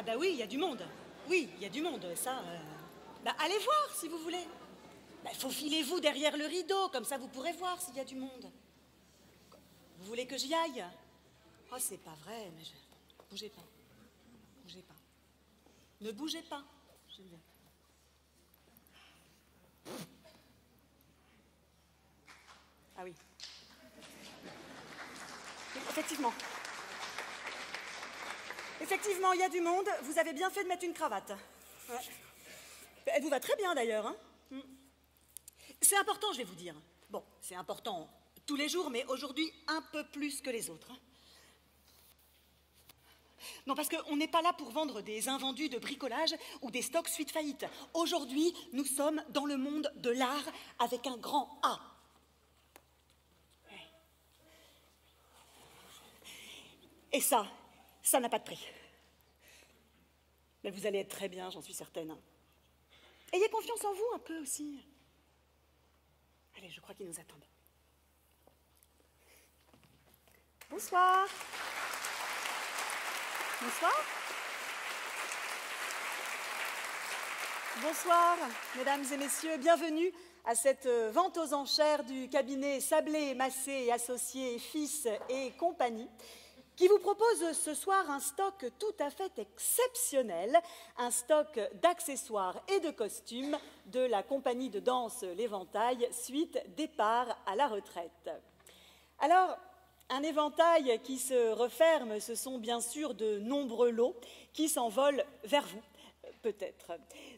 Ah bah oui, il y a du monde. Oui, il y a du monde, ça... Bah allez voir, si vous voulez. Bah faufilez-vous derrière le rideau, comme ça vous pourrez voir s'il y a du monde. Vous voulez que j'y aille? Oh, c'est pas vrai, mais bougez pas. Bougez pas. Ne bougez pas. Je vais. Ah oui. Effectivement. Effectivement, il y a du monde. Vous avez bien fait de mettre une cravate. Ouais. Elle vous va très bien, d'ailleurs. Hein. C'est important, je vais vous dire. Bon, c'est important tous les jours, mais aujourd'hui, un peu plus que les autres. Hein. Non, parce qu'on n'est pas là pour vendre des invendus de bricolage ou des stocks suite faillite. Aujourd'hui, nous sommes dans le monde de l'art avec un grand A. Et ça n'a pas de prix. Mais vous allez être très bien, j'en suis certaine. Ayez confiance en vous un peu aussi. Allez, je crois qu'ils nous attendent. Bonsoir. Bonsoir. Bonsoir, mesdames et messieurs. Bienvenue à cette vente aux enchères du cabinet Sablé, Massé et Associés, Fils et compagnie, qui vous propose ce soir un stock tout à fait exceptionnel, un stock d'accessoires et de costumes de la compagnie de danse L'Éventail, suite départ à la retraite. Alors, un éventail qui se referme, ce sont bien sûr de nombreux lots qui s'envolent vers vous, peut-être.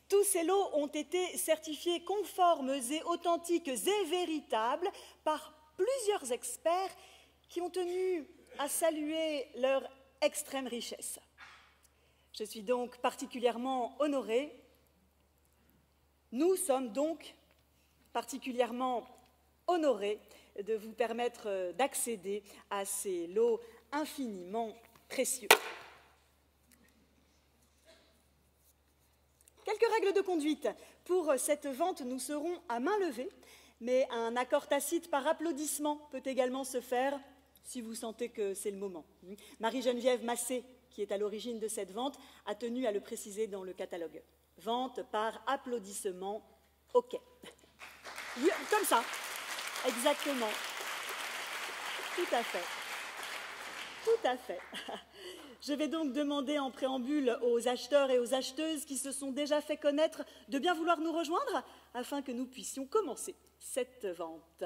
Tous ces lots ont été certifiés conformes et authentiques et véritables par plusieurs experts qui ont tenu à saluer leur extrême richesse. Je suis donc particulièrement honorée. Nous sommes donc particulièrement honorés de vous permettre d'accéder à ces lots infiniment précieux. Quelques règles de conduite. Pour cette vente, nous serons à main levée, mais un accord tacite par applaudissement peut également se faire si vous sentez que c'est le moment. Marie-Geneviève Massé, qui est à l'origine de cette vente, a tenu à le préciser dans le catalogue. Vente par applaudissement, OK. Comme ça, exactement. Tout à fait. Tout à fait. Je vais donc demander en préambule aux acheteurs et aux acheteuses qui se sont déjà fait connaître de bien vouloir nous rejoindre afin que nous puissions commencer cette vente.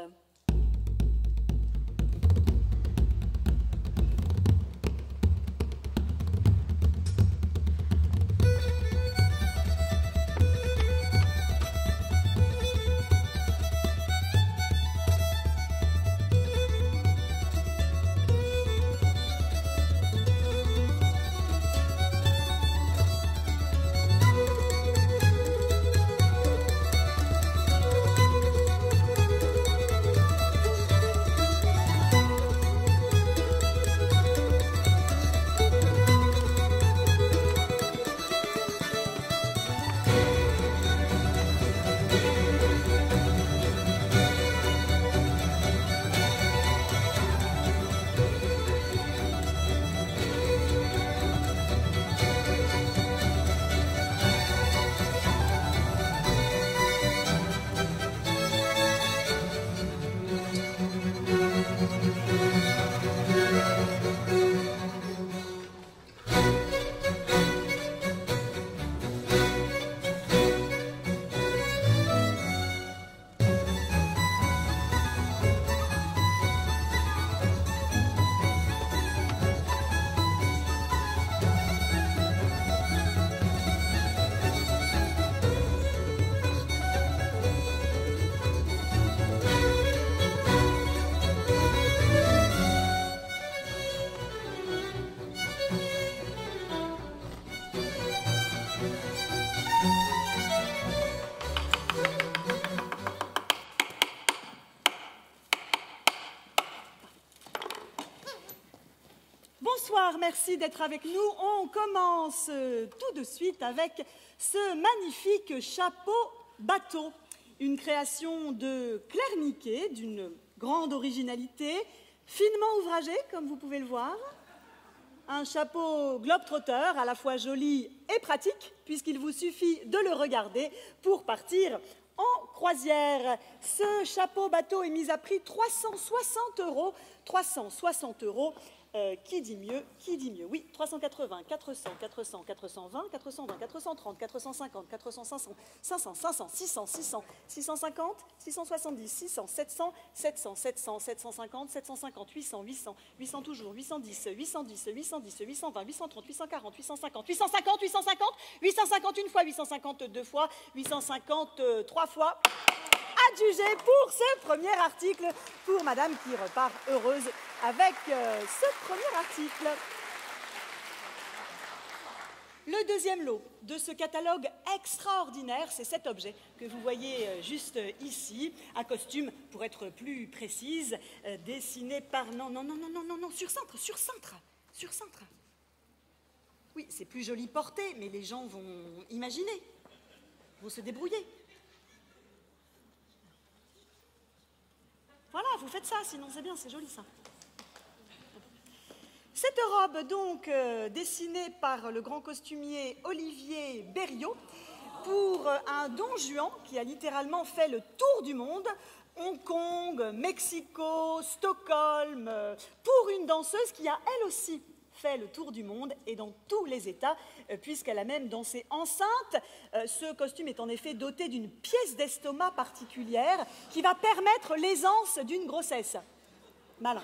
Merci d'être avec nous. On commence tout de suite avec ce magnifique chapeau bateau, une création de Claire Niquet, d'une grande originalité, finement ouvragée, comme vous pouvez le voir. un chapeau globe-trotter à la fois joli et pratique, puisqu'il vous suffit de le regarder pour partir en croisière. Ce chapeau bateau est mis à prix 360 €. 360 €. Qui dit mieux? Qui dit mieux? Oui, 380, 400, 400, 420, 420, 430, 450, 400, 500, 500, 500, 600, 600, 650, 670, 600, 700, 700, 700, 750, 750, 800, 800, 800 toujours, 810, 810, 810, 820, 830, 840, 850, 850, 850, 850 une fois, 850 deux fois, 850 trois fois. Adjugé pour ce premier article, pour Madame qui repart heureuse avec ce premier article. Le deuxième lot de ce catalogue extraordinaire, c'est cet objet que vous voyez juste ici, un costume, pour être plus précise, dessiné par... Non, sur cintre. Oui, c'est plus joli porté, mais les gens vont imaginer, vont se débrouiller. Voilà, vous faites ça, sinon c'est bien, c'est joli ça. Cette robe, donc, dessinée par le grand costumier Olivier Berriot, pour un Don Juan qui a littéralement fait le tour du monde, Hong Kong, Mexico, Stockholm, pour une danseuse qui a elle aussi fait le tour du monde et dans tous les États, puisqu'elle a même dansé enceinte. Ce costume est en effet doté d'une pièce d'estomac particulière qui va permettre l'aisance d'une grossesse. Malin.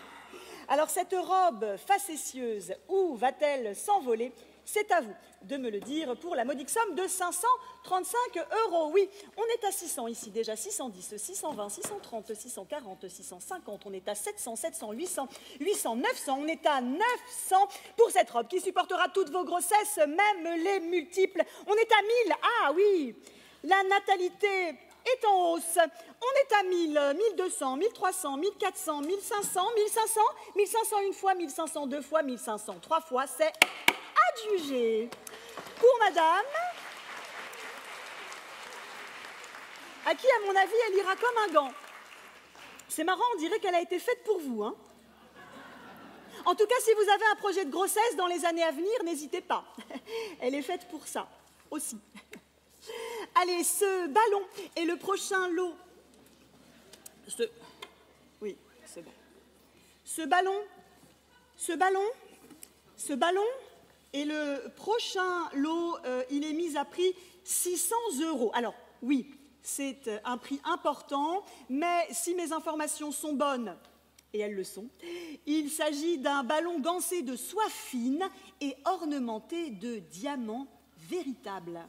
Alors cette robe facétieuse, où va-t-elle s'envoler? C'est à vous de me le dire pour la modique somme de 535 €. Oui, on est à 600 ici déjà, 610, 620, 630, 640, 650, on est à 700, 700, 800, 800, 900, on est à 900 pour cette robe qui supportera toutes vos grossesses, même les multiples. On est à 1000, ah oui, la natalité est en hausse. On est à 1000, 1200, 1300, 1400, 1500, 1500, 1500 une fois, 1500 deux fois, 1500 trois fois, c'est adjugé. Pour Madame, à qui, à mon avis, elle ira comme un gant. C'est marrant, on dirait qu'elle a été faite pour vous, hein. En tout cas, si vous avez un projet de grossesse dans les années à venir, n'hésitez pas. Elle est faite pour ça, aussi. Allez, ce ballon est le prochain lot. Oui, c'est bon. Ce ballon est le prochain lot. Il est mis à prix 600 €. Alors, oui, c'est un prix important, mais si mes informations sont bonnes, et elles le sont, il s'agit d'un ballon gancé de soie fine et ornementé de diamants véritables.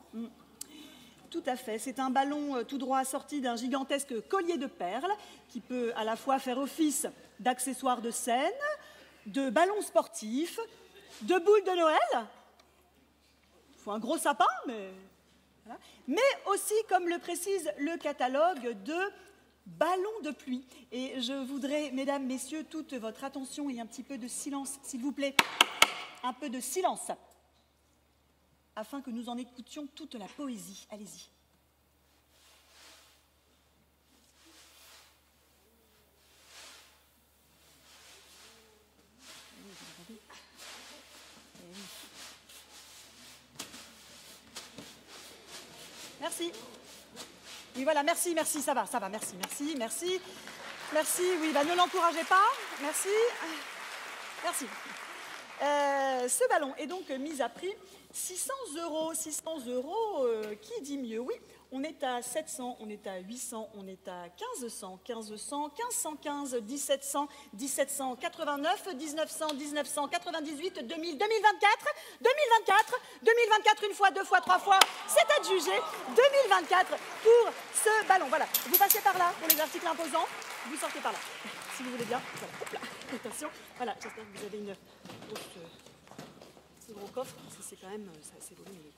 Tout à fait, c'est un ballon tout droit assorti d'un gigantesque collier de perles qui peut à la fois faire office d'accessoire de scène, de ballon sportif, de boule de Noël. Il faut un gros sapin, mais... Voilà. Mais aussi, comme le précise le catalogue, de ballons de pluie. Et je voudrais, mesdames, messieurs, toute votre attention et un petit peu de silence, s'il vous plaît. Un peu de silence, afin que nous en écoutions toute la poésie. Allez-y. Merci. Oui, voilà, merci, ça va, merci, oui, bah, ne l'encouragez pas, merci. Ce ballon est donc mis à prix 600 €. 600 €, qui dit mieux? Oui, on est à 700, on est à 800, on est à 1500, 1515, 1700, 1789, 1900, 1998, 2000, 2024 une fois, deux fois, trois fois, c'est adjugé. 2024 pour ce ballon. Voilà, vous passez par là pour les articles imposants, vous sortez par là, si vous voulez bien. Voilà. Hop là. Attention, voilà, j'espère que vous avez une grosse... Ce gros coffre, parce que c'est quand même assez volumineux.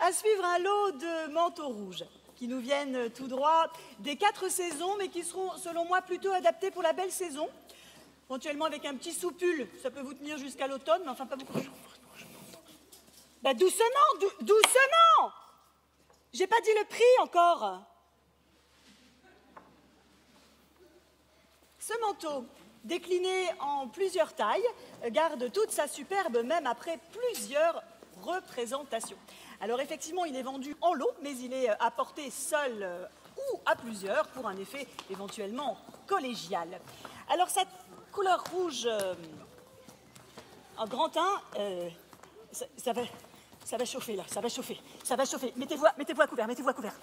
À suivre un lot de manteaux rouges qui nous viennent tout droit des 4 saisons, mais qui seront, selon moi, plutôt adaptés pour la belle saison. Éventuellement avec un petit soupule, ça peut vous tenir jusqu'à l'automne, mais enfin pas beaucoup. Bah doucement, doucement! J'ai pas dit le prix encore. Ce manteau, décliné en plusieurs tailles, garde toute sa superbe même après plusieurs représentations. Alors effectivement, il est vendu en lot, mais il est à porter seul ou à plusieurs pour un effet éventuellement collégial. Alors cette couleur rouge en grand teint, ça va chauffer là, ça va chauffer. Mettez-vous à couvert, mettez-vous à couvert.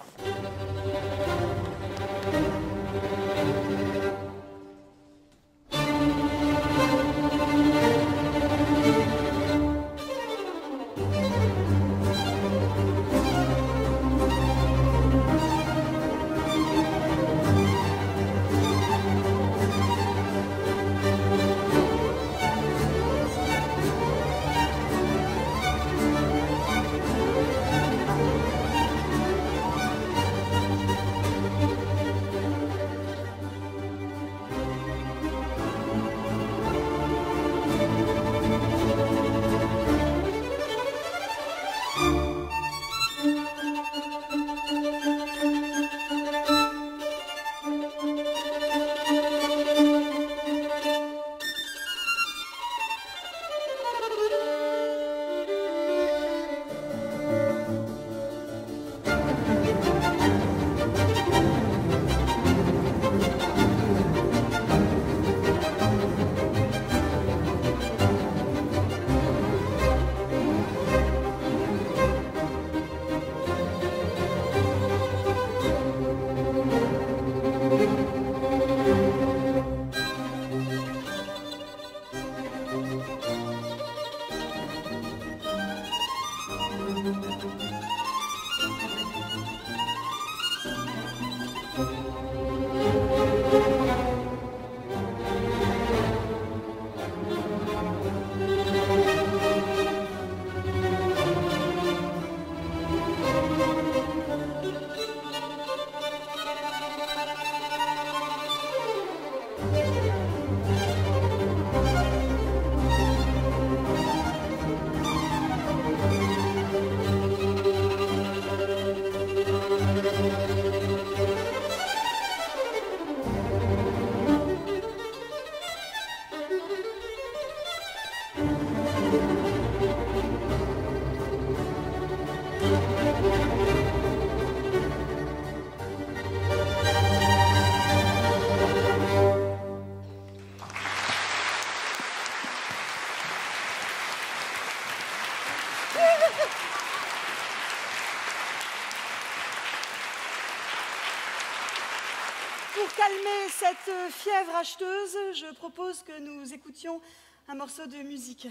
Pour calmer cette fièvre acheteuse, je propose que nous écoutions un morceau de musique.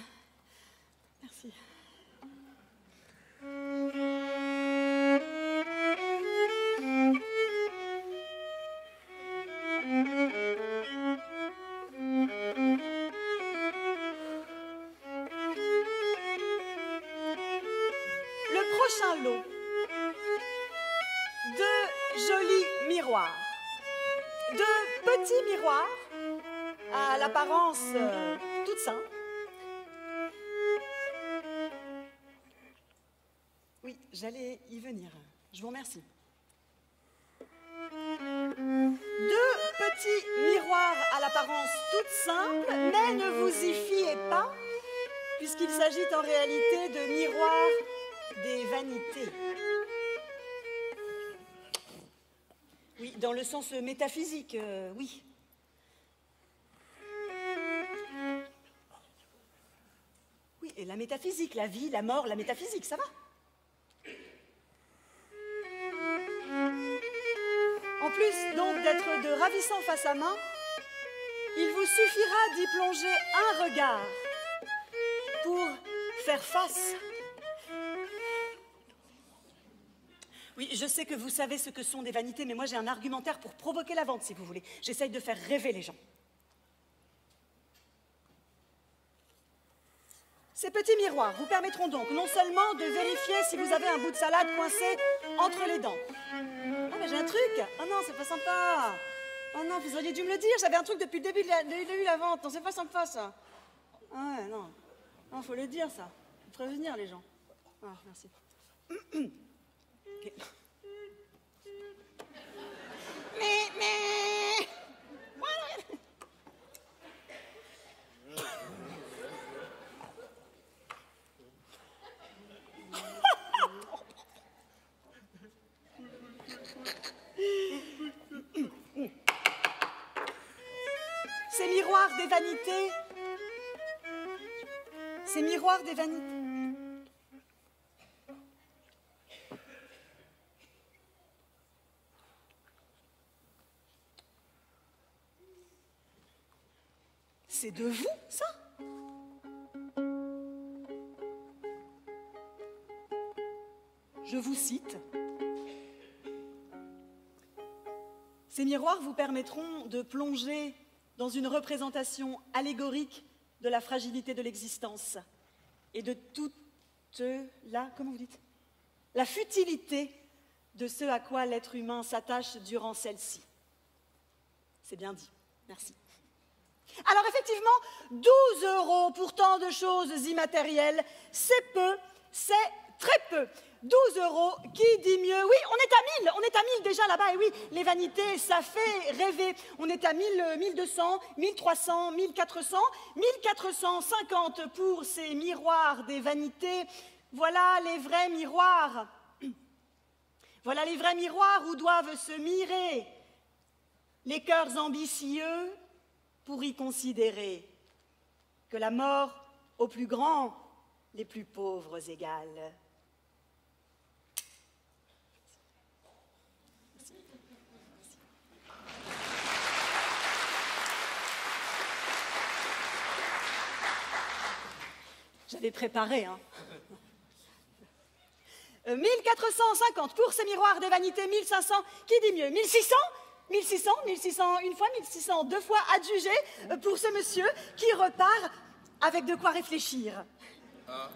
Merci. Le prochain lot de jolis miroirs. De petits miroirs à l'apparence toute simple. Oui, j'allais y venir. Je vous remercie. 2 petits miroirs à l'apparence toute simple, mais ne vous y fiez pas, puisqu'il s'agit en réalité de miroirs des vanités. Oui, dans le sens métaphysique, oui. Oui, et la métaphysique, la vie, la mort, la métaphysique, ça va. En plus, donc, d'être de ravissants face à main, il vous suffira d'y plonger un regard pour faire face. Oui, je sais que vous savez ce que sont des vanités, mais moi j'ai un argumentaire pour provoquer la vente, si vous voulez. J'essaye de faire rêver les gens. Ces petits petits miroirs vous permettront donc non seulement de vérifier si vous avez un bout de salade coincé entre les dents. Ah, mais j'ai un truc! Oh non, c'est pas sympa! Oh non, vous auriez dû me le dire, j'avais un truc depuis le début de la vente. Non, c'est pas sympa, ça. Ah ouais, non. Non, faut le dire, ça. Faut prévenir les gens. Ah, merci. Okay. Mais... Ces miroirs des vanités, ces miroirs des vanités. C'est de vous, ça? Je vous cite. Ces miroirs vous permettront de plonger dans une représentation allégorique de la fragilité de l'existence et de toute comment vous dites, la futilité de ce à quoi l'être humain s'attache durant celle-ci. C'est bien dit. Merci. Alors effectivement, 12 € pour tant de choses immatérielles, c'est peu, c'est très peu. 12 €, qui dit mieux? Oui, on est à 1000 déjà là-bas, et oui, les vanités, ça fait rêver. On est à 1000, 1200, 1300, 1400, 1450 pour ces miroirs des vanités. Voilà les vrais miroirs. Voilà les vrais miroirs où doivent se mirer les cœurs ambitieux pour y considérer que la mort aux plus grands, les plus pauvres égale. J'avais préparé, hein. 1450 pour ces miroirs des vanités, 1500, qui dit mieux? 1600 1600, 1600 une fois, 1600 deux fois, adjugé pour ce monsieur qui repart avec de quoi réfléchir. Ah.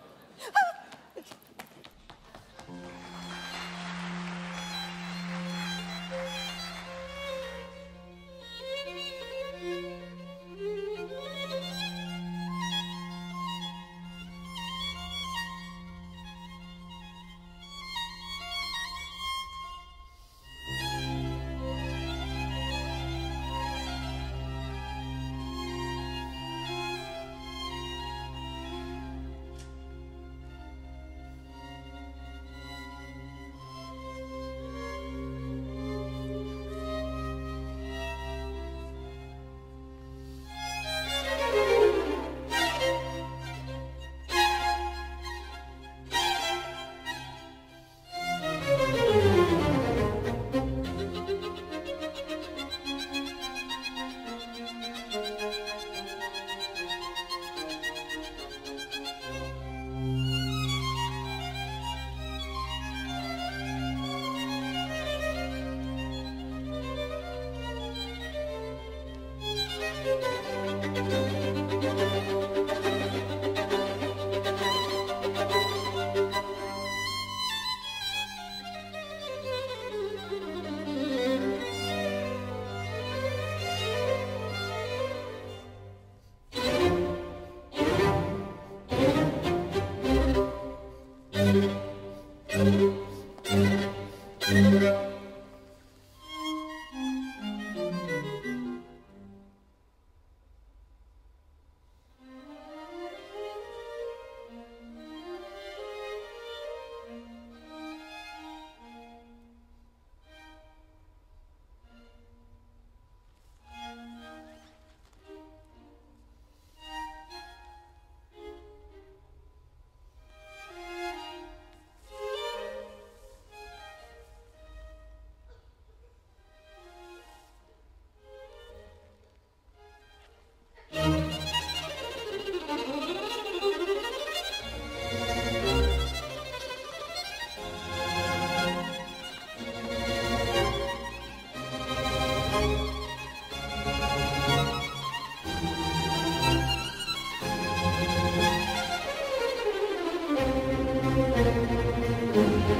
Mise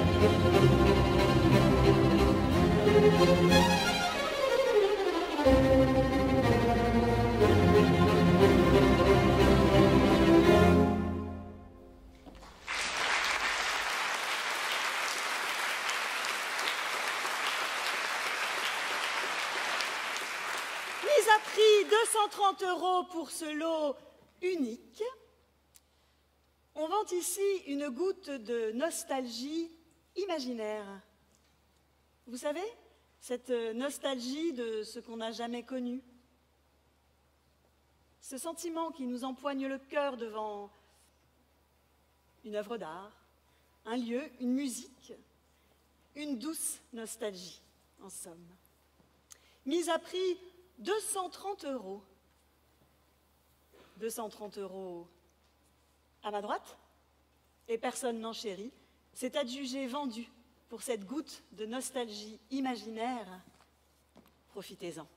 à prix 230 € pour ce lot unique. On vante ici une goutte de nostalgie imaginaire. Vous savez, cette nostalgie de ce qu'on n'a jamais connu. Ce sentiment qui nous empoigne le cœur devant une œuvre d'art, un lieu, une musique, une douce nostalgie, en somme. Mise à prix 230 €. 230 € à ma droite, et personne n'en chérit. C'est adjugé vendu pour cette goutte de nostalgie imaginaire. Profitez-en.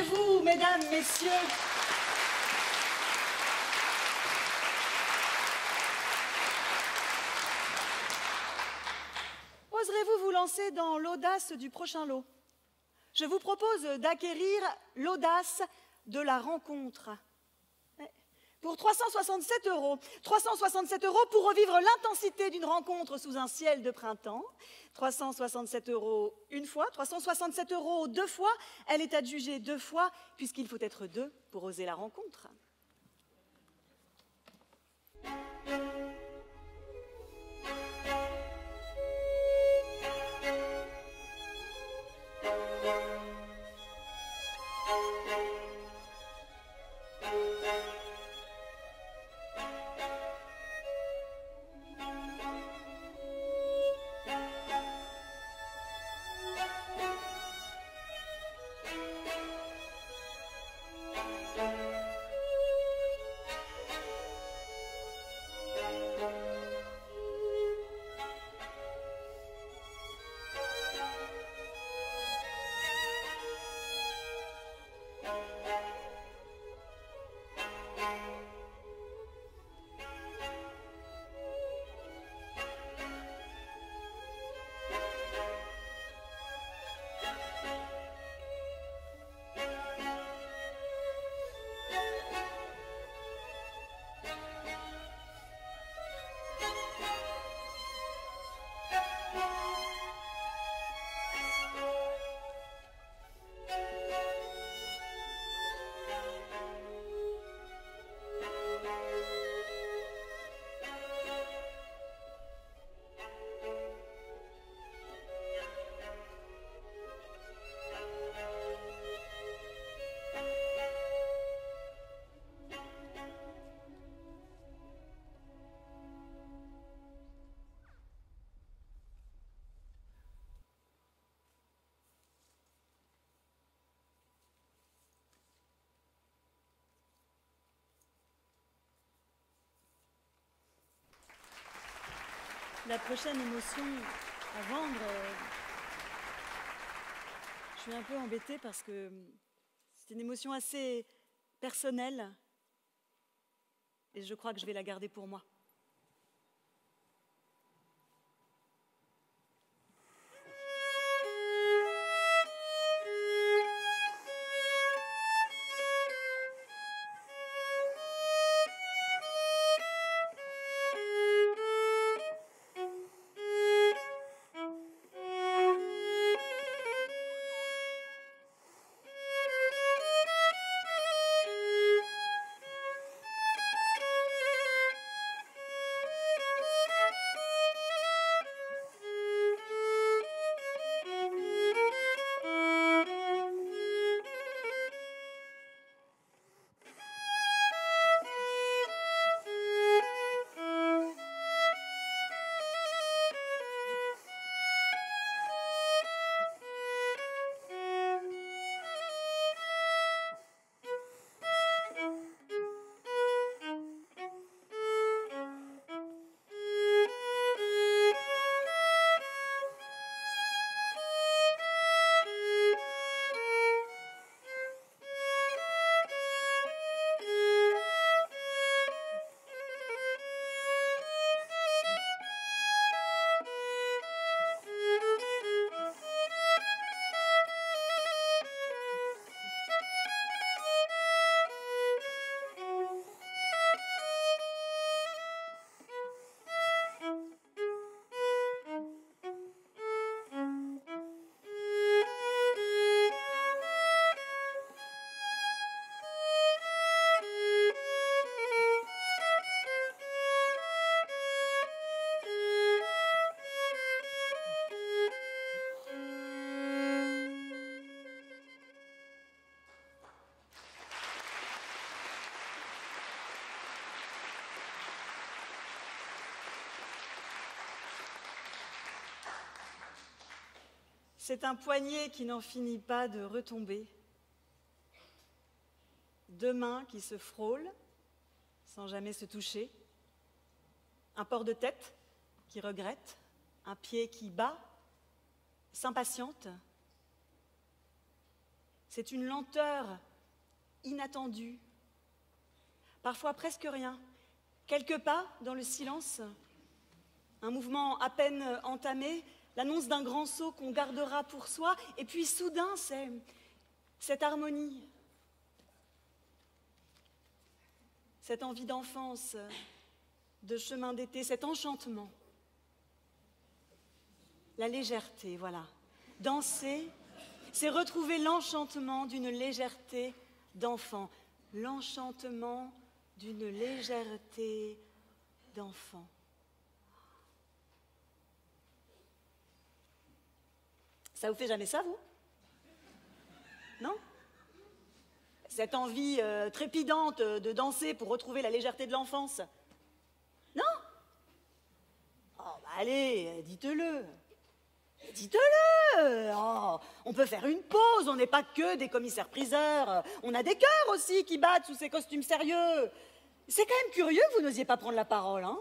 Oserez-vous, mesdames, messieurs, oserez-vous vous lancer dans l'audace du prochain lot? Je vous propose d'acquérir l'audace de la rencontre. Pour 367 €. 367 € pour revivre l'intensité d'une rencontre sous un ciel de printemps. 367 € une fois, 367 € deux fois. Elle est adjugée deux fois, puisqu'il faut être deux pour oser la rencontre. La prochaine émotion à vendre, je suis un peu embêtée parce que c'est une émotion assez personnelle et je crois que je vais la garder pour moi. C'est un poignet qui n'en finit pas de retomber, deux mains qui se frôlent sans jamais se toucher, un port de tête qui regrette, un pied qui bat, s'impatiente. C'est une lenteur inattendue, parfois presque rien. Quelques pas dans le silence, un mouvement à peine entamé, l'annonce d'un grand saut qu'on gardera pour soi, et puis soudain, c'est cette harmonie, cette envie d'enfance, de chemin d'été, cet enchantement. La légèreté, voilà. Danser, c'est retrouver l'enchantement d'une légèreté d'enfant. L'enchantement d'une légèreté d'enfant. Ça vous fait jamais ça, vous? Non? Cette envie trépidante de danser pour retrouver la légèreté de l'enfance? Non? Oh, bah allez, dites-le. Dites-le! Oh, on peut faire une pause, on n'est pas que des commissaires-priseurs. On a des cœurs aussi qui battent sous ces costumes sérieux. C'est quand même curieux que vous n'osiez pas prendre la parole, hein?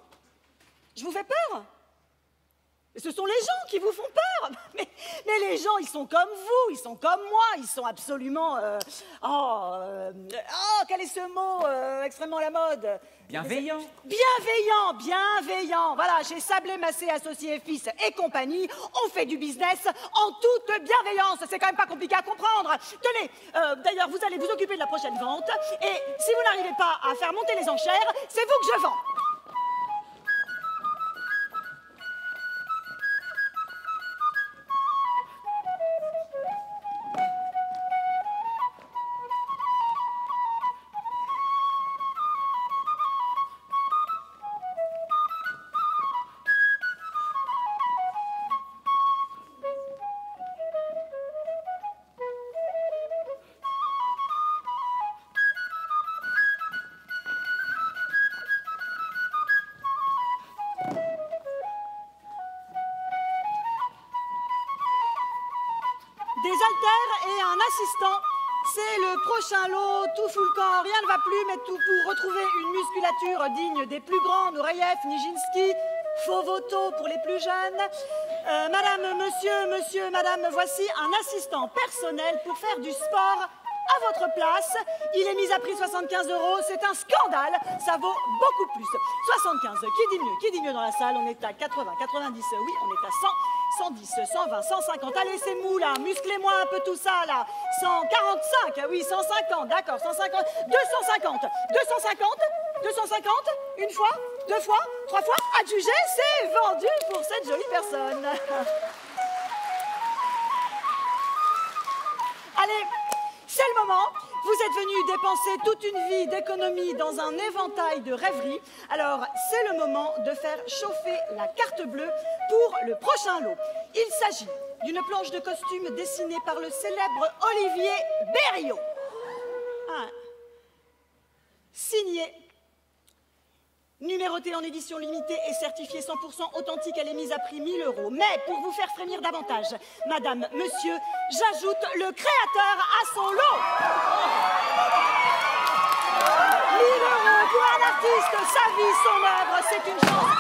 Je vous fais peur? Ce sont les gens qui vous font peur. Mais les gens, ils sont comme vous, ils sont comme moi, ils sont absolument... quel est ce mot extrêmement à la mode? Bienveillant. Bienveillant, bienveillant. Voilà, chez Sablé, Massé, Associés, Fils et compagnie, on fait du business en toute bienveillance. C'est quand même pas compliqué à comprendre. Tenez, d'ailleurs, vous allez vous occuper de la prochaine vente. Et si vous n'arrivez pas à faire monter les enchères, c'est vous que je vends. Des haltères et un assistant, c'est le prochain lot, tout fout le camp, rien ne va plus, mais tout pour retrouver une musculature digne des plus grands, Nureyev, Nijinsky, Fovoto pour les plus jeunes. Madame, monsieur, madame, voici un assistant personnel pour faire du sport à votre place. Il est mis à prix 75 €, c'est un scandale, ça vaut beaucoup plus. 75, qui dit mieux dans la salle? On est à 80, 90, oui, on est à 100. 110, 120, 150, allez c'est mou là, musclez-moi un peu tout ça là, 145, oui 150, d'accord, 150, 250, 250, 250, une fois, deux fois, trois fois, adjugé, c'est vendu pour cette jolie personne. Allez, c'est le moment. Vous êtes venus dépenser toute une vie d'économie dans un éventail de rêveries. Alors, c'est le moment de faire chauffer la carte bleue pour le prochain lot. Il s'agit d'une planche de costume dessinée par le célèbre Olivier Berriot. Signée, numérotée en édition limitée et certifiée 100% authentique, elle est mise à prix 1 000 €. Mais pour vous faire frémir davantage, madame, monsieur, j'ajoute le créateur à son lot. 1 000 € pour un artiste, sa vie, son œuvre, c'est une chance.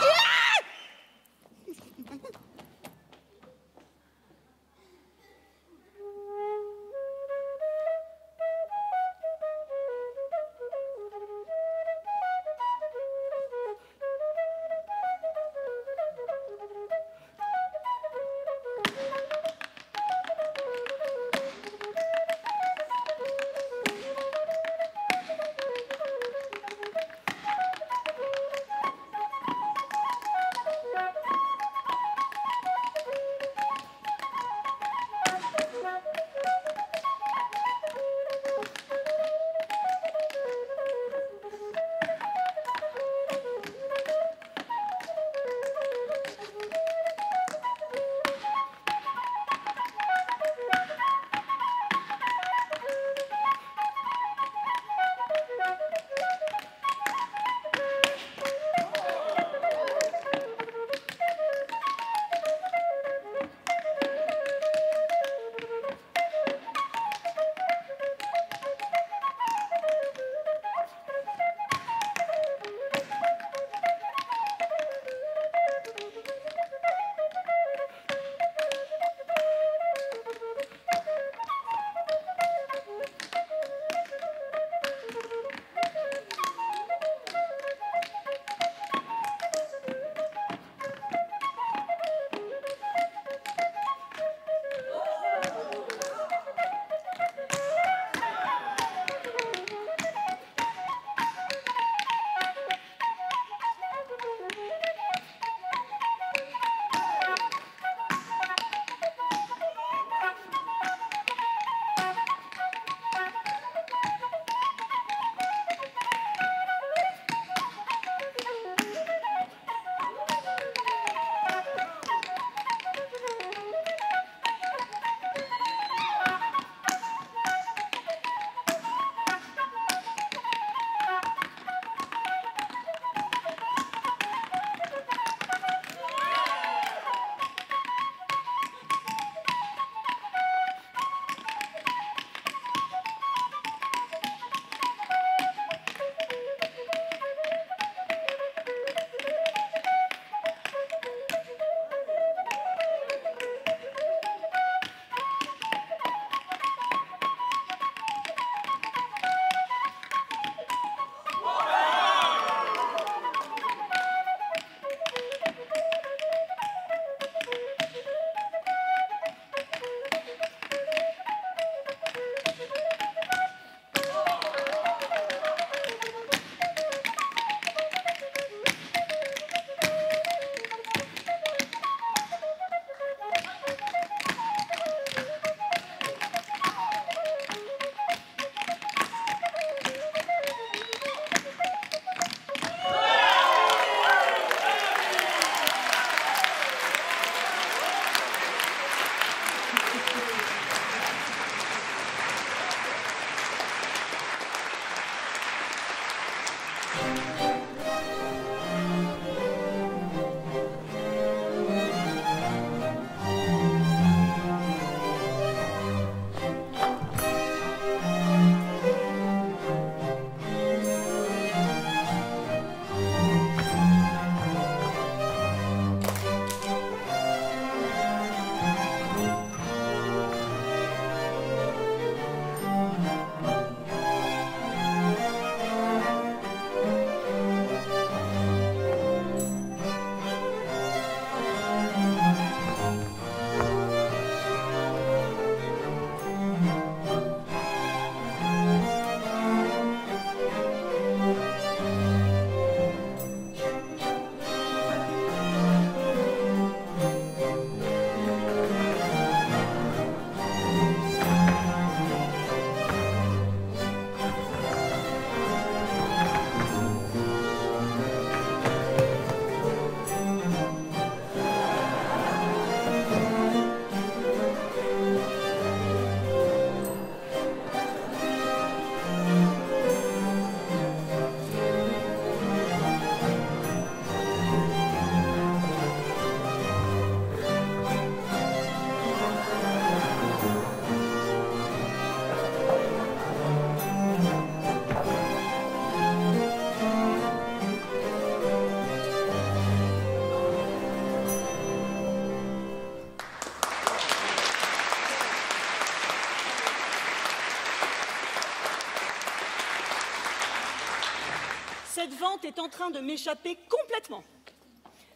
cette vente est en train de m'échapper complètement.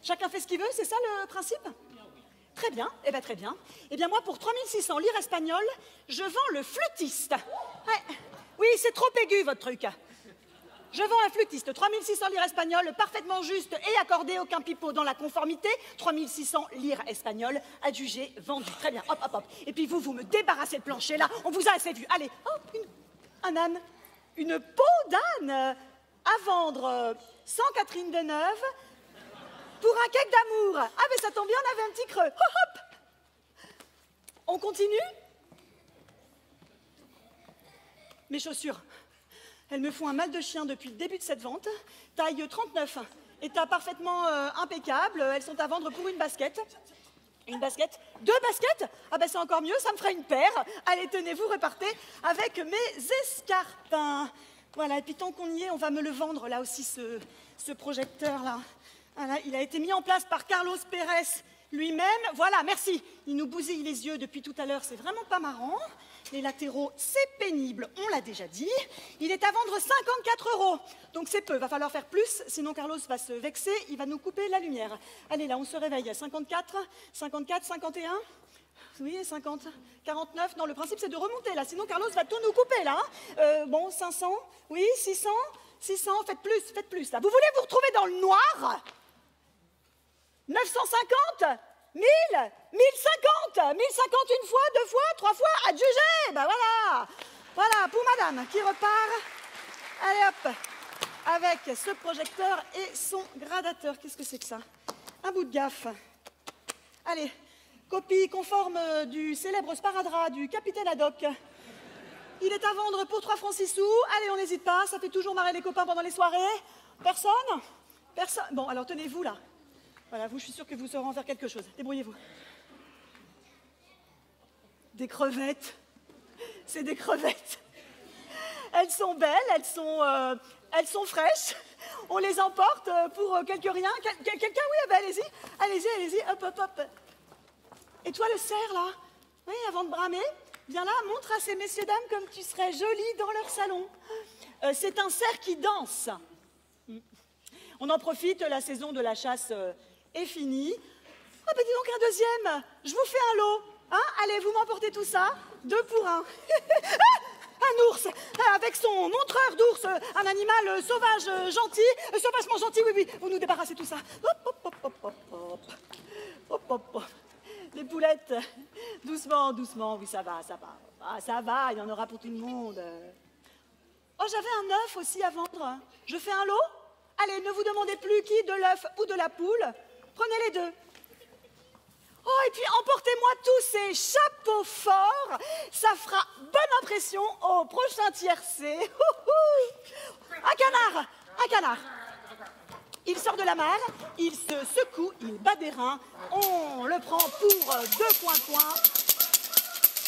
Chacun fait ce qu'il veut, c'est ça le principe? Très bien, eh bien très bien. Eh bien moi, pour 3600 lire espagnoles, je vends le flûtiste. Ouais. Oui, c'est trop aigu, votre truc. Je vends un flûtiste, 3600 lire espagnoles, parfaitement juste et accordé, aucun pipeau dans la conformité. 3600 lire espagnoles, adjugé, vendu. Très bien, hop, hop, hop. Et puis vous me débarrassez le plancher, là, on vous a assez vu. Allez, oh, un âne, une peau d'âne à vendre, sans Catherine Deneuve, pour un cake d'amour. Ah, mais ça tombe bien, on avait un petit creux. Hop, hop. On continue? Mes chaussures, elles me font un mal de chien depuis le début de cette vente. Taille 39, état parfaitement impeccable. Elles sont à vendre pour une basket. Une basket? 2 baskets? Ah ben c'est encore mieux, ça me ferait une paire. Allez, tenez-vous, repartez avec mes escarpins. Voilà, et puis tant qu'on y est, on va me le vendre, là aussi, ce projecteur-là. Voilà, il a été mis en place par Carlos Pérez lui-même. Voilà, merci. Il nous bousille les yeux depuis tout à l'heure, c'est vraiment pas marrant. Les latéraux, c'est pénible, on l'a déjà dit. Il est à vendre 54 €. Donc c'est peu, va falloir faire plus, sinon Carlos va se vexer, il va nous couper la lumière. Allez, là, on se réveille. 54, 54, 51, oui, 50, 49. Non, le principe, c'est de remonter, là, sinon Carlos va tout nous couper, là. Bon, 500, oui, 600, 600, faites plus, là. Vous voulez vous retrouver dans le noir? 950, 1000, 1050, 1050 une fois, 2 fois, 3 fois, adjugé. Ben voilà, voilà, pour madame qui repart. Allez hop, avec ce projecteur et son gradateur. Qu'est-ce que c'est que ça? Un bout de gaffe. Allez, copie conforme du célèbre sparadrap du capitaine Haddock. Il est à vendre pour 3 francs 6 sous. Allez, on n'hésite pas, ça fait toujours marrer les copains pendant les soirées. Personne? Personne? Bon, alors tenez-vous là. Voilà, vous, je suis sûre que vous saurez en faire quelque chose. Débrouillez-vous. Des crevettes. C'est des crevettes. Elles sont belles, elles sont fraîches. On les emporte pour quelques riens. Quelqu'un, oui, ah ben allez-y, allez-y, allez-y, hop, hop, hop. Et toi, le cerf, là? Oui, avant de bramer, viens là, montre à ces messieurs, dames, comme tu serais jolie dans leur salon. C'est un cerf qui danse. On en profite, la saison de la chasse est finie. Ah ben dis donc un deuxième, je vous fais un lot. Hein? Allez, vous m'emportez tout ça, 2 pour 1. Un ours, avec son montreur d'ours, un animal sauvage, gentil, sauvagement gentil, oui, oui, vous nous débarrassez tout ça. Hop, hop, hop, hop, hop, hop. Hop, hop, hop. Les poulettes, doucement, doucement, oui, ça va, ça va. Ah, ça va, il y en aura pour tout le monde. Oh, j'avais un œuf aussi à vendre. Je fais un lot? Allez, ne vous demandez plus qui, de l'œuf ou de la poule. Prenez les 2. Oh, et puis emportez-moi tous ces chapeaux forts. Ça fera bonne impression au prochain tiercé. Un canard, un canard. Il sort de la mare, il se secoue, il bat des reins. On le prend pour 2 coins-coins.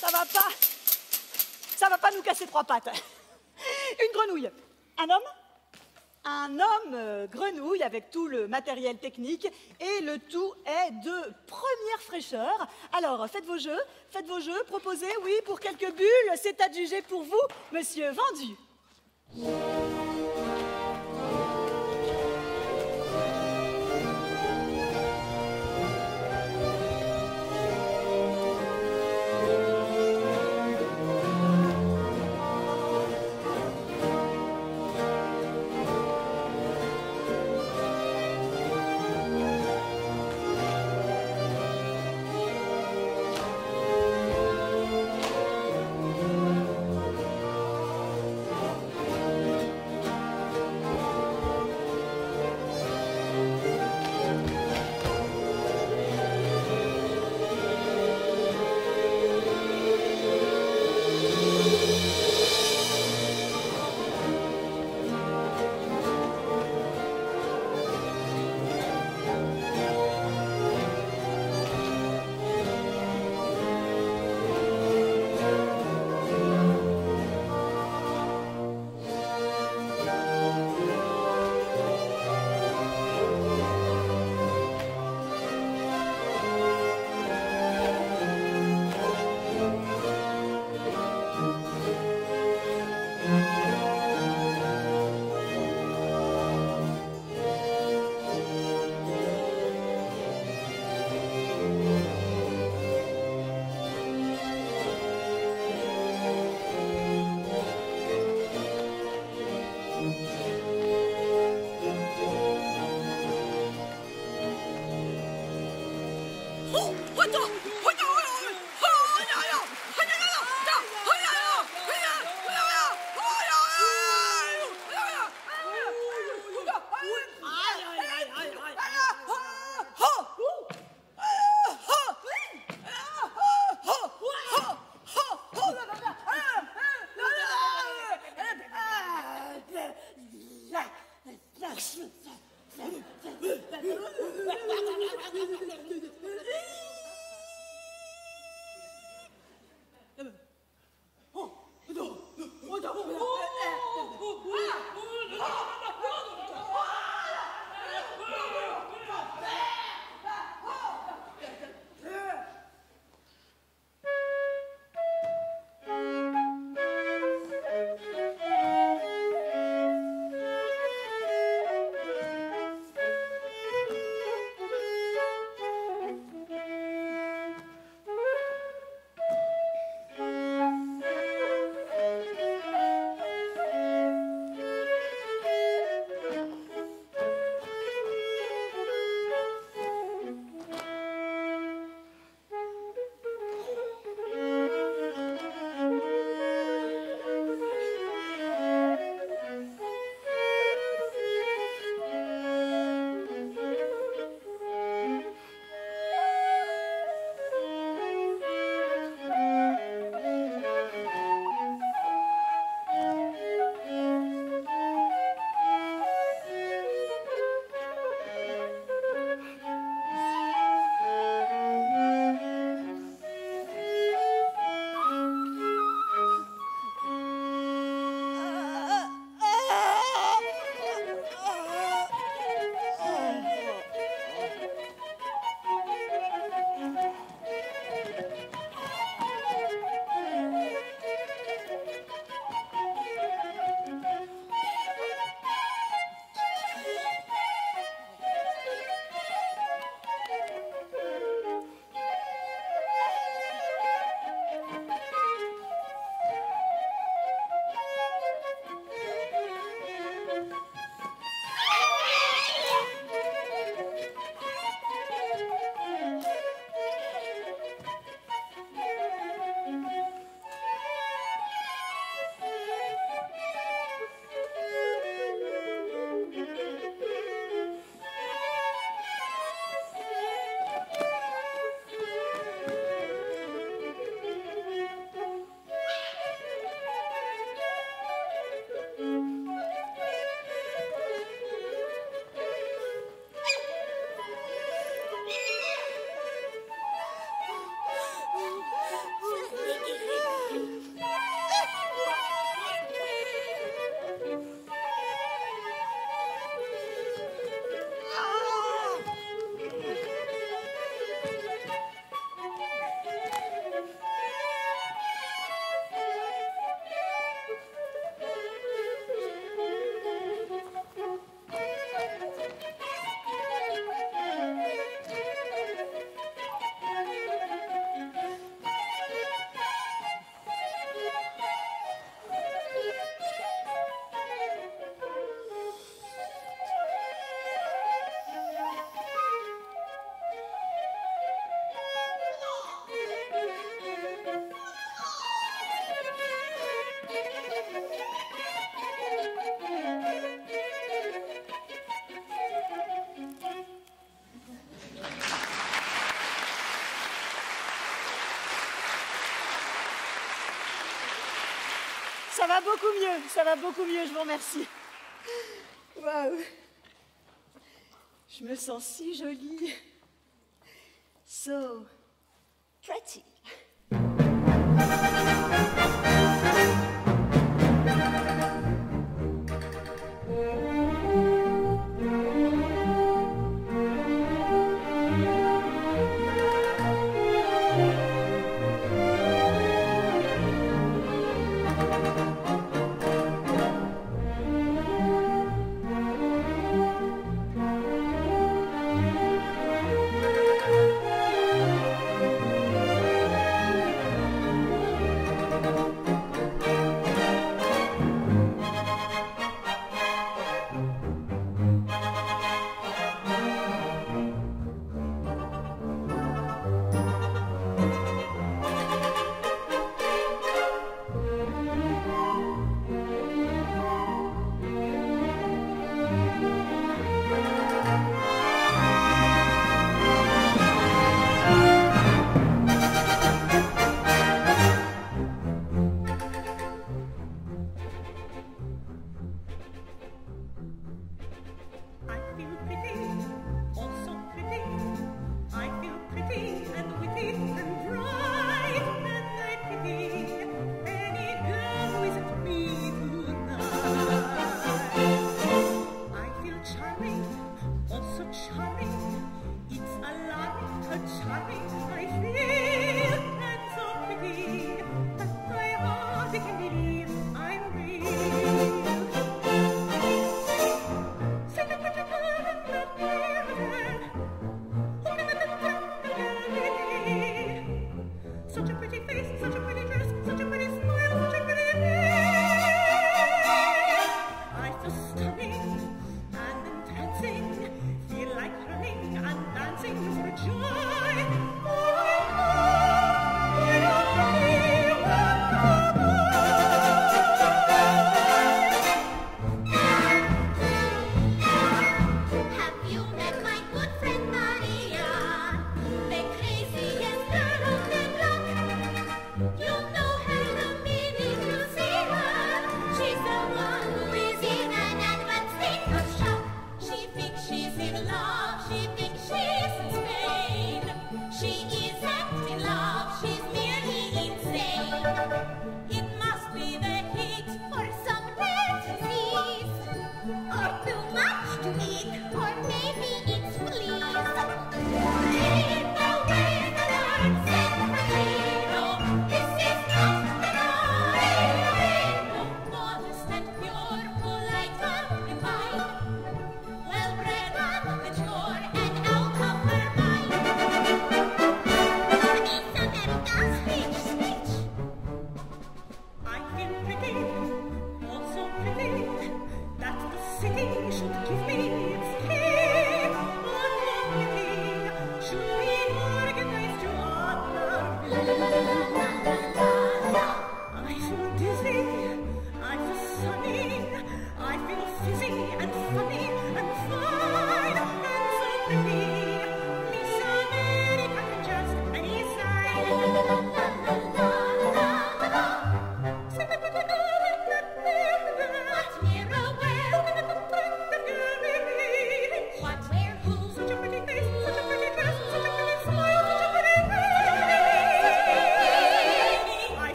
Ça va pas nous casser 3 pattes. Une grenouille. Un homme? Un homme grenouille avec tout le matériel technique et le tout est de première fraîcheur. Alors, faites vos jeux, proposez, oui, pour quelques bulles, c'est adjugé pour vous, monsieur vendu. ça va beaucoup mieux, je vous remercie. Waouh. Je me sens si jolie. So pretty.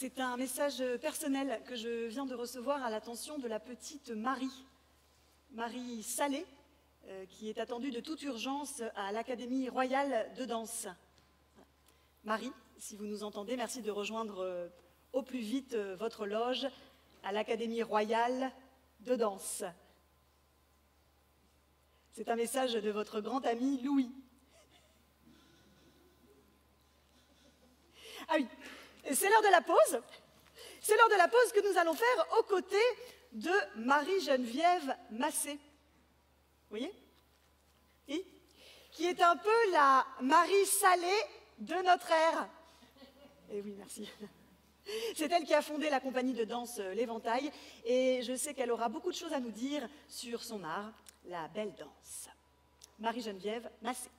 C'est un message personnel que je viens de recevoir à l'attention de la petite Marie, Marie Salé, qui est attendue de toute urgence à l'Académie royale de danse. Marie, si vous nous entendez, merci de rejoindre au plus vite votre loge à l'Académie royale de danse. C'est un message de votre grand ami Louis. Ah oui, c'est l'heure de la pause. C'est l'heure de la pause que nous allons faire aux côtés de Marie-Geneviève Massé. Vous voyez? Oui. Qui est un peu la Marie Salée de notre ère. Eh oui, merci. C'est elle qui a fondé la compagnie de danse L'Éventail, et je sais qu'elle aura beaucoup de choses à nous dire sur son art, la belle danse. Marie-Geneviève Massé.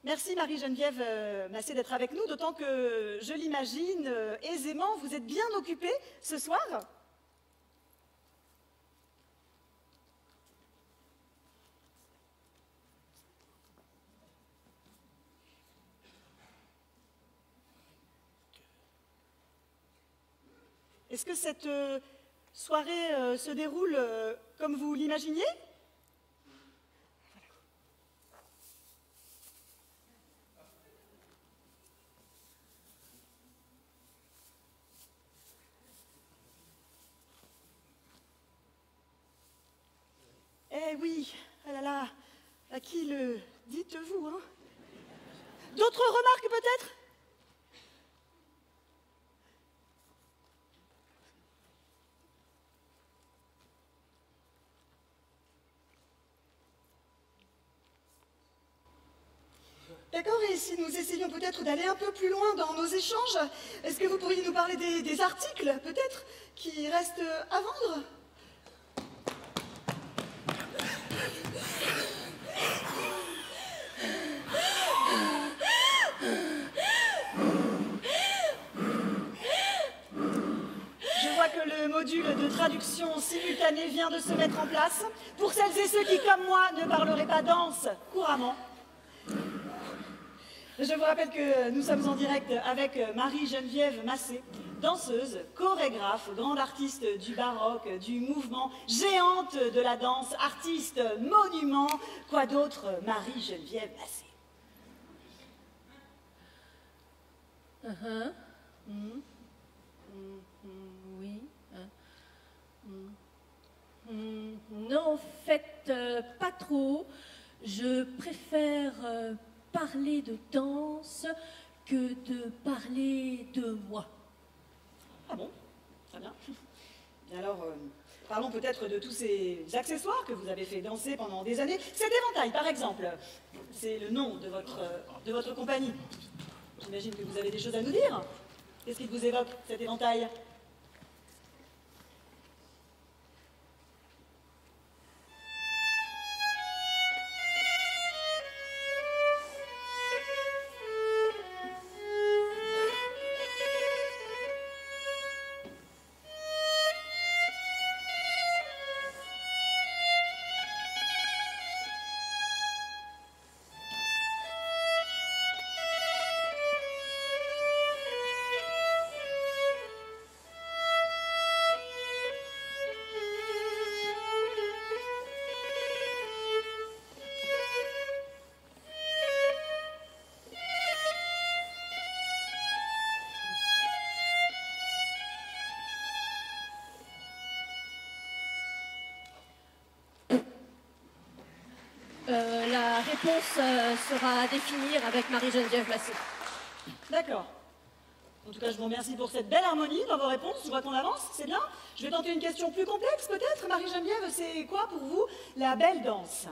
Merci Marie-Geneviève Massé d'être avec nous, d'autant que, je l'imagine aisément, vous êtes bien occupée ce soir. Est-ce que cette soirée se déroule comme vous l'imaginiez ? Eh oui, ah là là, à qui le dites-vous, hein? D'autres remarques peut-être? D'accord, et si nous essayions peut-être d'aller un peu plus loin dans nos échanges, est-ce que vous pourriez nous parler des articles, peut-être, qui restent à vendre? Je vois que le module de traduction simultanée vient de se mettre en place. Pour celles et ceux qui, comme moi, ne parleraient pas danse couramment. Je vous rappelle que nous sommes en direct avec Marie-Geneviève Massé, danseuse, chorégraphe, grande artiste du baroque, du mouvement, géante de la danse, artiste, monument. Quoi d'autre, Marie-Geneviève Massé? Oui. Non, en fait, pas trop. Je préfère parler de danse que de parler de moi. Ah bon? Très bien. Et alors, parlons peut-être de tous ces accessoires que vous avez fait danser pendant des années. Cet éventail, par exemple, c'est le nom de votre compagnie. J'imagine que vous avez des choses à nous dire. Qu'est-ce qui vous évoque, cet éventail? La réponse sera à définir avec Marie-Geneviève Massé. D'accord. En tout cas, je vous remercie pour cette belle harmonie dans vos réponses. Je vois qu'on avance, c'est bien. Je vais tenter une question plus complexe, peut-être. Marie-Geneviève, c'est quoi pour vous la belle danse?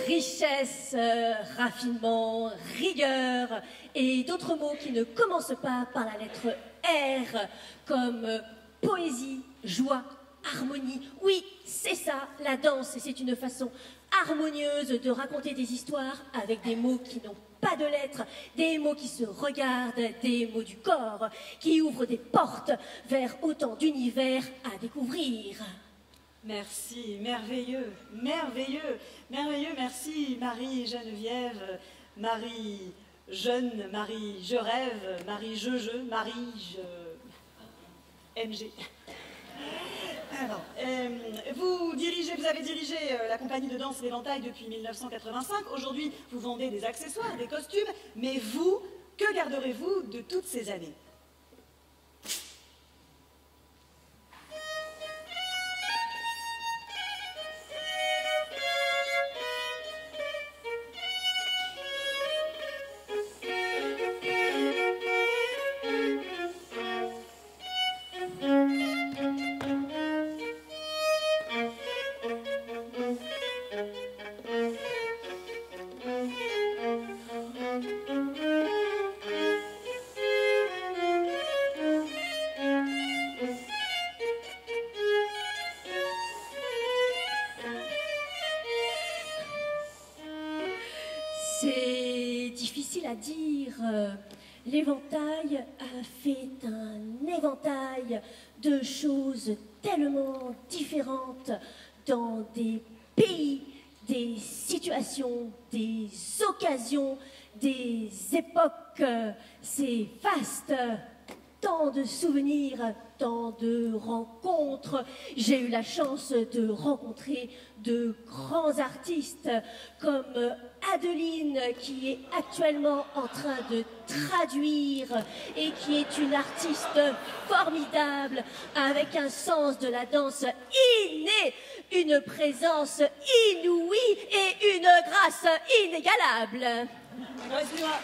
Richesse, raffinement, rigueur et d'autres mots qui ne commencent pas par la lettre R, comme poésie, joie, harmonie. Oui, c'est ça, la danse, et c'est une façon harmonieuse de raconter des histoires avec des mots qui n'ont pas de lettres, des mots qui se regardent, des mots du corps, qui ouvrent des portes vers autant d'univers à découvrir. Merci, merveilleux, merveilleux, merveilleux, merci Marie-Geneviève, Marie jeune, Marie je rêve, Marie je, Marie je... MG. Alors, vous avez dirigé la compagnie de danse L'Éventail depuis 1985. Aujourd'hui, vous vendez des accessoires, des costumes, mais vous, que garderez-vous de toutes ces années ? C'est difficile à dire. L'Éventail a fait un éventail de choses tellement différentes dans des pays, des situations, des occasions, des époques. C'est vaste. Tant de souvenirs, tant de rencontres. J'ai eu la chance de rencontrer de grands artistes comme Adeline, qui est actuellement en train de traduire et qui est une artiste formidable, avec un sens de la danse inné, une présence inouïe et une grâce inégalable. Excusez-moi.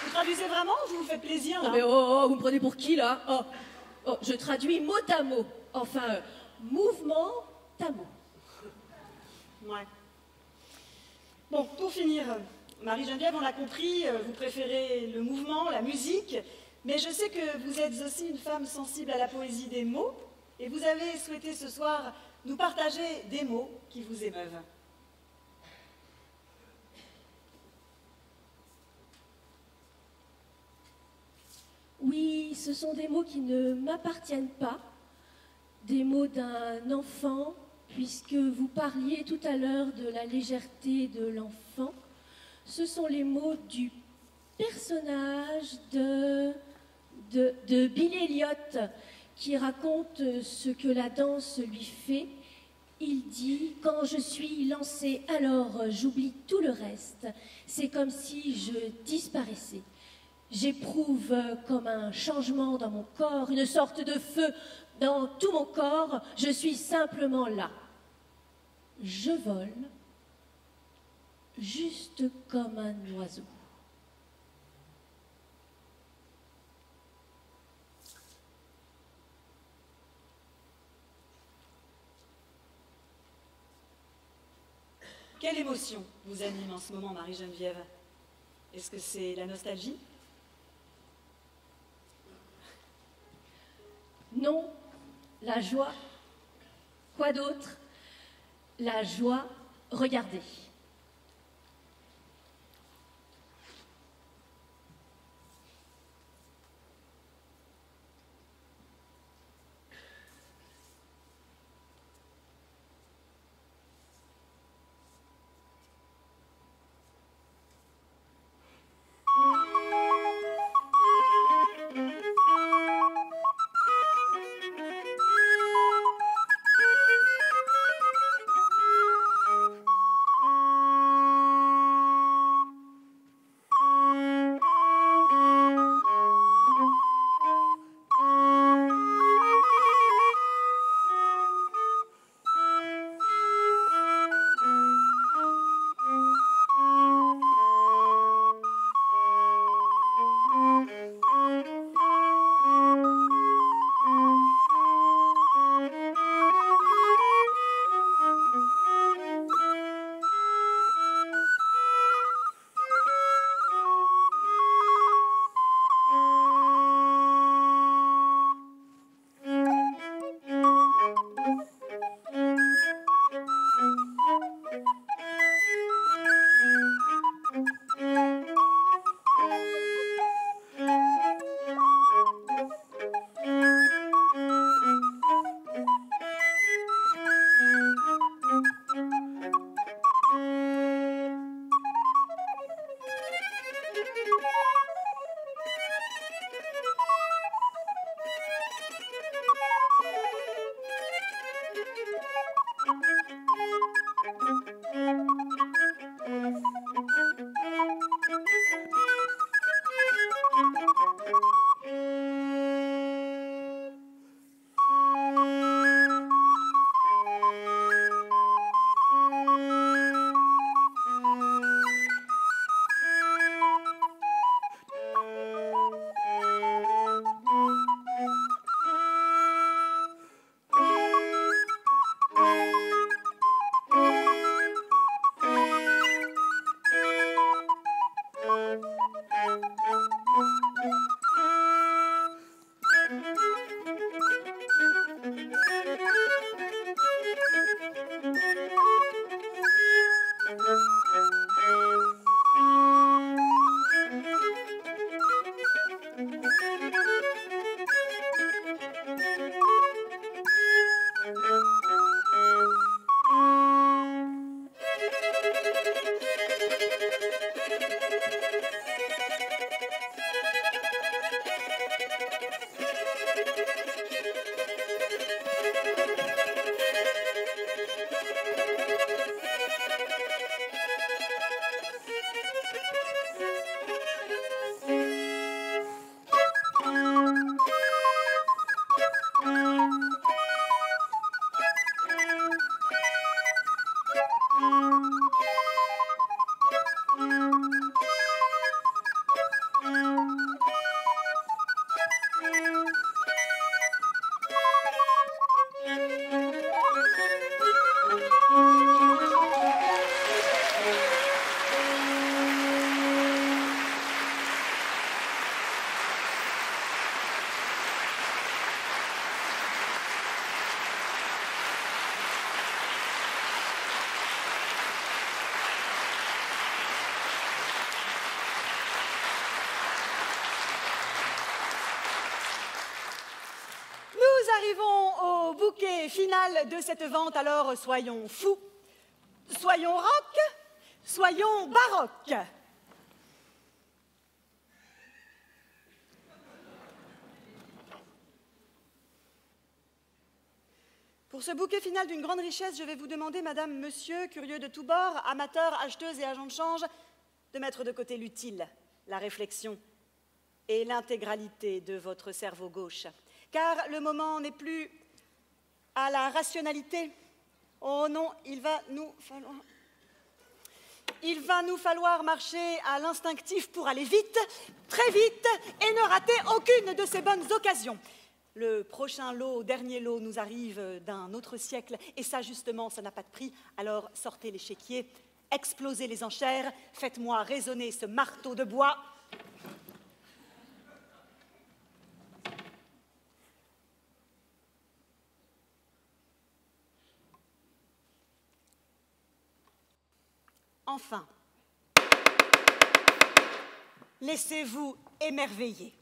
Vous traduisez vraiment ou vous vous faites plaisir là ? Mais vous me prenez pour qui là ? Je traduis mot à mot. Enfin, mouvement à mot. Ouais. Bon, pour finir, Marie-Geneviève, on l'a compris, vous préférez le mouvement, la musique, mais je sais que vous êtes aussi une femme sensible à la poésie des mots, et vous avez souhaité ce soir nous partager des mots qui vous émeuvent. Oui, ce sont des mots qui ne m'appartiennent pas, des mots d'un enfant, puisque vous parliez tout à l'heure de la légèreté de l'enfant. Ce sont les mots du personnage de Bill Elliott, qui raconte ce que la danse lui fait. Il dit « Quand je suis lancé, alors j'oublie tout le reste. C'est comme si je disparaissais. J'éprouve comme un changement dans mon corps, une sorte de feu dans tout mon corps. Je suis simplement là. Je vole, juste comme un oiseau. » Quelle émotion vous anime en ce moment, Marie-Geneviève? Est-ce que c'est la nostalgie? Non, la joie. Quoi d'autre? La joie, regardez. bouquet final de cette vente, alors soyons fous, soyons rock, soyons baroques. Pour ce bouquet final d'une grande richesse, je vais vous demander, madame, monsieur, curieux de tous bords, amateurs, acheteuses et agents de change, de mettre de côté l'utile, la réflexion et l'intégralité de votre cerveau gauche. Car le moment n'est plus à la rationalité. Oh non, il va nous falloir marcher à l'instinctif pour aller vite, très vite, et ne rater aucune de ces bonnes occasions. Le prochain lot, dernier lot, nous arrive d'un autre siècle, et ça, justement, ça n'a pas de prix. Alors, sortez l'échiquier, explosez les enchères, faites-moi résonner ce marteau de bois. Enfin, laissez-vous émerveiller.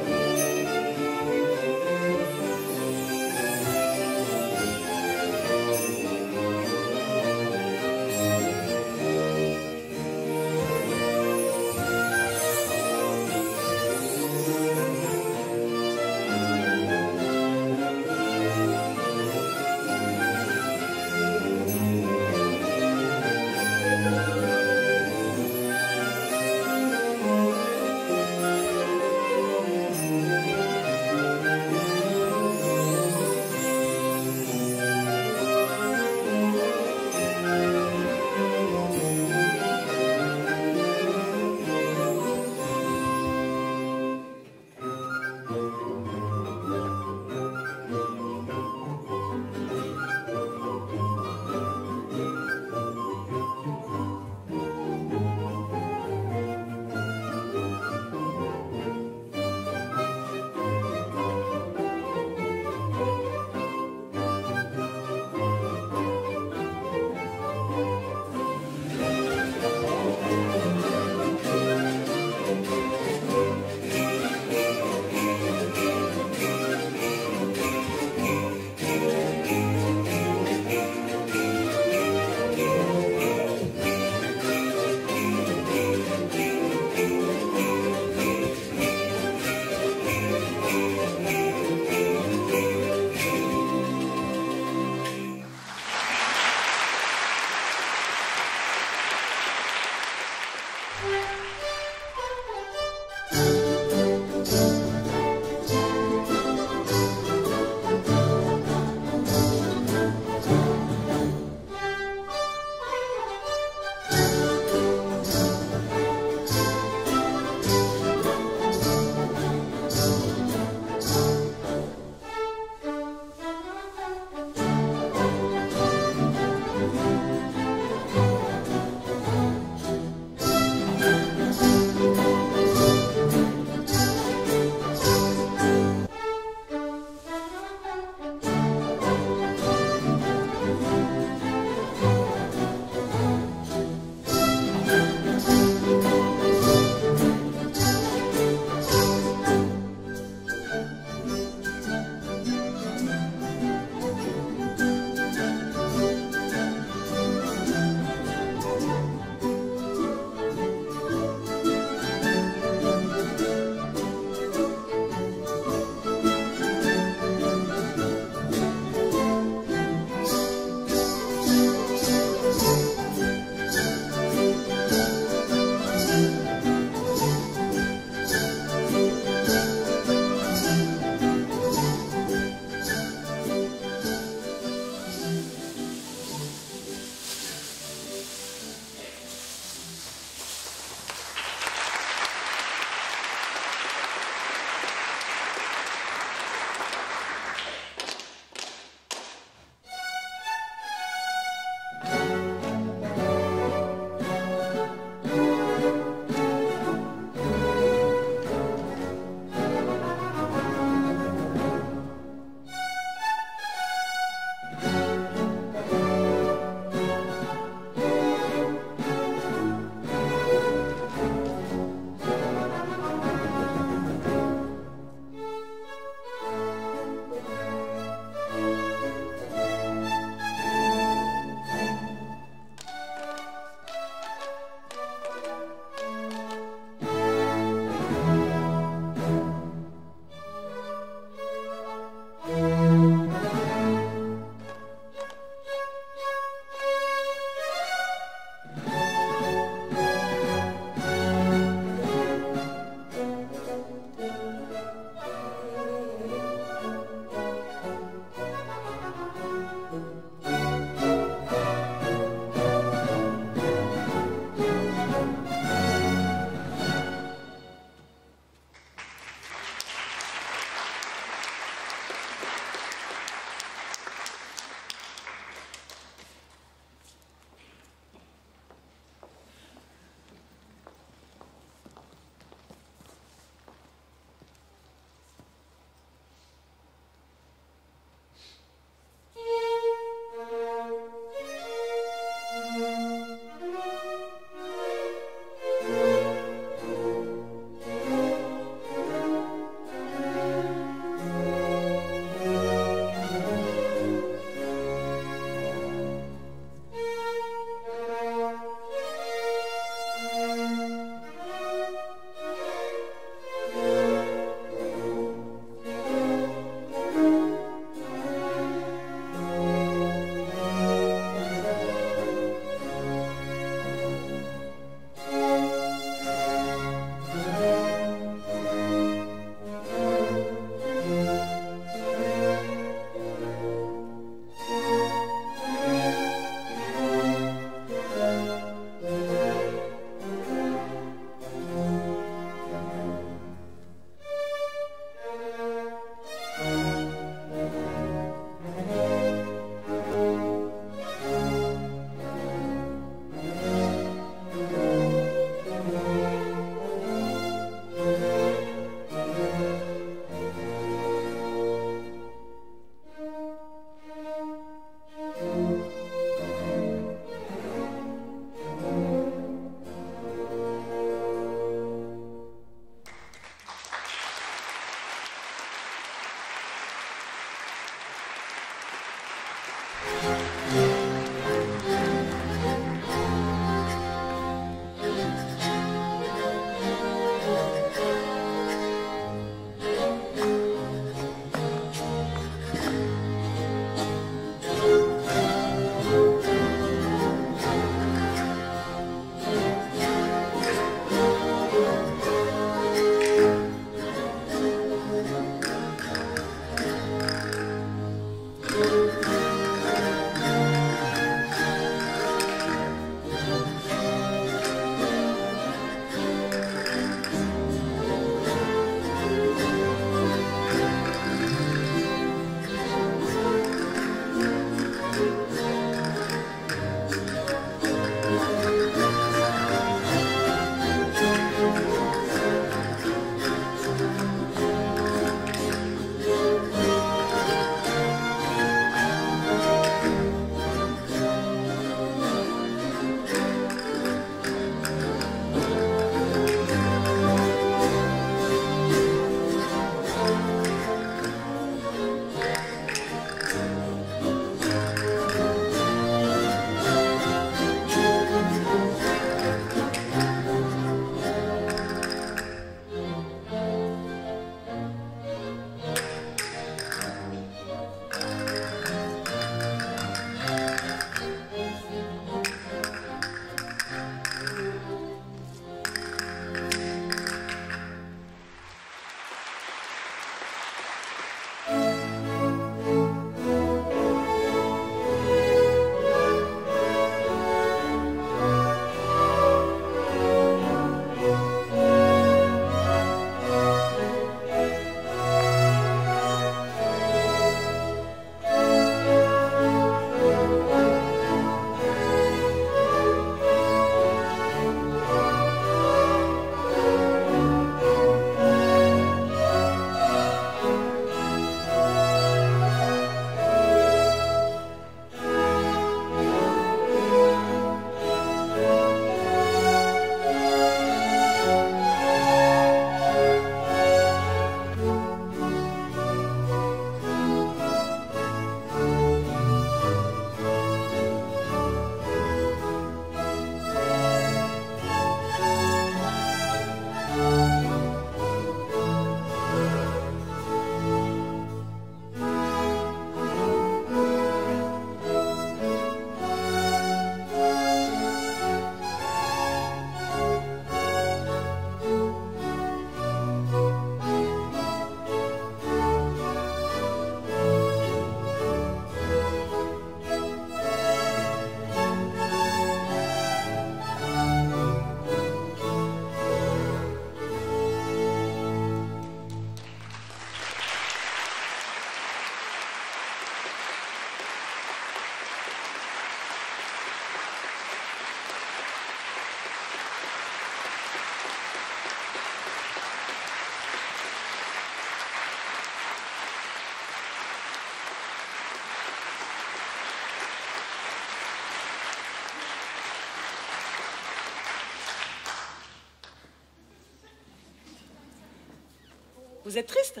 Vous êtes triste?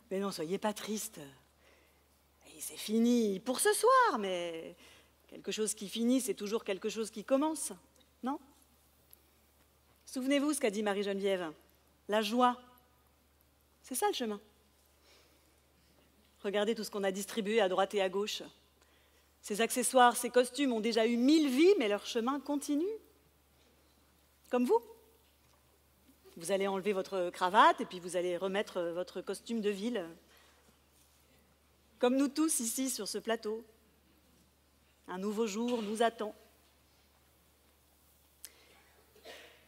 Mais non, soyez pas triste. C'est fini pour ce soir, mais quelque chose qui finit, c'est toujours quelque chose qui commence, non? Souvenez-vous ce qu'a dit Marie-Geneviève. La joie, c'est ça le chemin. Regardez tout ce qu'on a distribué à droite et à gauche. Ces accessoires, ces costumes ont déjà eu 1000 vies, mais leur chemin continue. Comme vous. Vous allez enlever votre cravate et puis vous allez remettre votre costume de ville. Comme nous tous ici sur ce plateau. Un nouveau jour nous attend.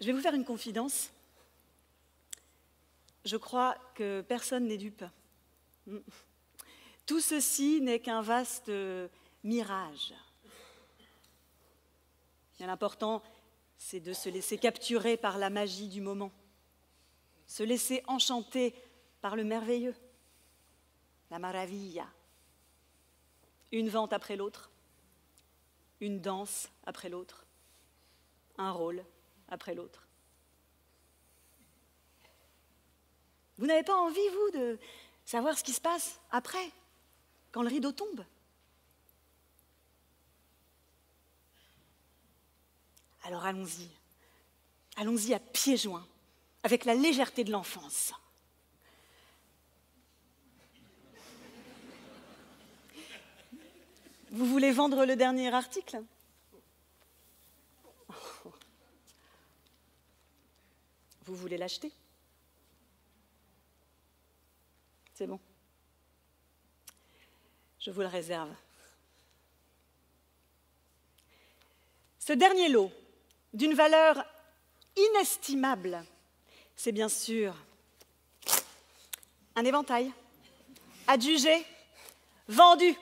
Je vais vous faire une confidence. Je crois que personne n'est dupe. Tout ceci n'est qu'un vaste mirage. Bien l'important, c'est de se laisser capturer par la magie du moment, se laisser enchanter par le merveilleux, la maravilla. Une vente après l'autre, une danse après l'autre, un rôle après l'autre. Vous n'avez pas envie, vous, de savoir ce qui se passe après, quand le rideau tombe? Alors allons-y. Allons-y à pieds joints, avec la légèreté de l'enfance. Vous voulez vendre le dernier article? Vous voulez l'acheter? C'est bon. Je vous le réserve. Ce dernier lot, d'une valeur inestimable, c'est bien sûr un éventail, adjugé, vendu